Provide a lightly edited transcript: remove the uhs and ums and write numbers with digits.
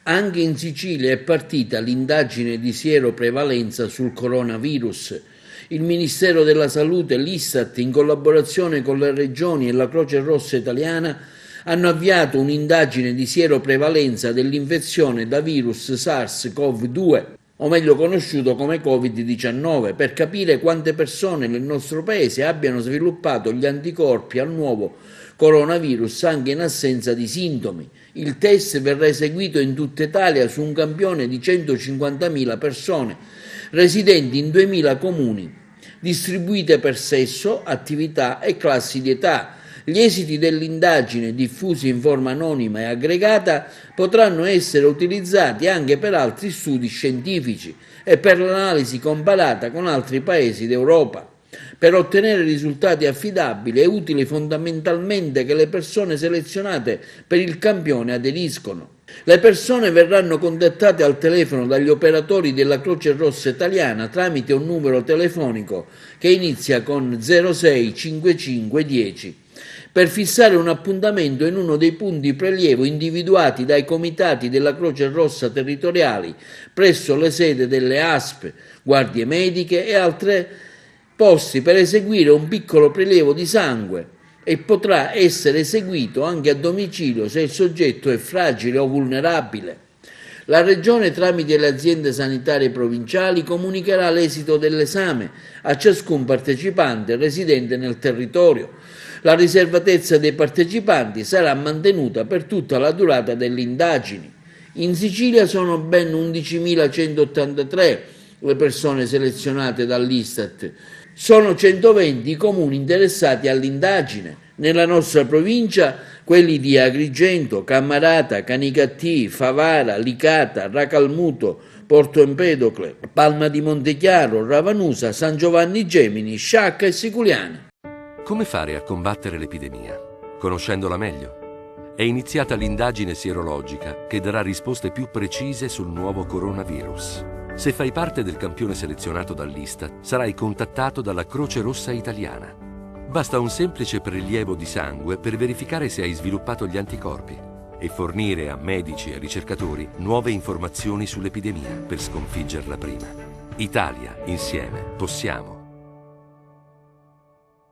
Anche in Sicilia è partita l'indagine di sieroprevalenza sul coronavirus. Il Ministero della Salute e l'Istat, in collaborazione con le regioni e la Croce Rossa Italiana, hanno avviato un'indagine di sieroprevalenza dell'infezione da virus SARS-CoV-2, o meglio conosciuto come Covid-19, per capire quante persone nel nostro paese abbiano sviluppato gli anticorpi al nuovo coronavirus anche in assenza di sintomi. Il test verrà eseguito in tutta Italia su un campione di 150.000 persone residenti in 2.000 comuni, distribuite per sesso, attività e classi di età. Gli esiti dell'indagine, diffusi in forma anonima e aggregata, potranno essere utilizzati anche per altri studi scientifici e per l'analisi comparata con altri paesi d'Europa. Per ottenere risultati affidabili è utile fondamentalmente che le persone selezionate per il campione aderiscono. Le persone verranno contattate al telefono dagli operatori della Croce Rossa Italiana tramite un numero telefonico che inizia con 06 55 10 per fissare un appuntamento in uno dei punti prelievo individuati dai comitati della Croce Rossa territoriali presso le sedi delle ASP, guardie mediche e altre posti per eseguire un piccolo prelievo di sangue, e potrà essere eseguito anche a domicilio se il soggetto è fragile o vulnerabile. La Regione, tramite le aziende sanitarie provinciali, comunicherà l'esito dell'esame a ciascun partecipante residente nel territorio. La riservatezza dei partecipanti sarà mantenuta per tutta la durata delle indagini. In Sicilia sono ben 11.183 le persone selezionate dall'Istat. Sono 120 i comuni interessati all'indagine. Nella nostra provincia quelli di Agrigento, Cammarata, Canicattì, Favara, Licata, Racalmuto, Porto Empedocle, Palma di Montechiaro, Ravanusa, San Giovanni Gemini, Sciacca e Siculiana. Come fare a combattere l'epidemia? Conoscendola meglio. È iniziata l'indagine sierologica che darà risposte più precise sul nuovo coronavirus. Se fai parte del campione selezionato dall'Istat, sarai contattato dalla Croce Rossa Italiana. Basta un semplice prelievo di sangue per verificare se hai sviluppato gli anticorpi e fornire a medici e ricercatori nuove informazioni sull'epidemia per sconfiggerla prima. Italia, insieme, possiamo.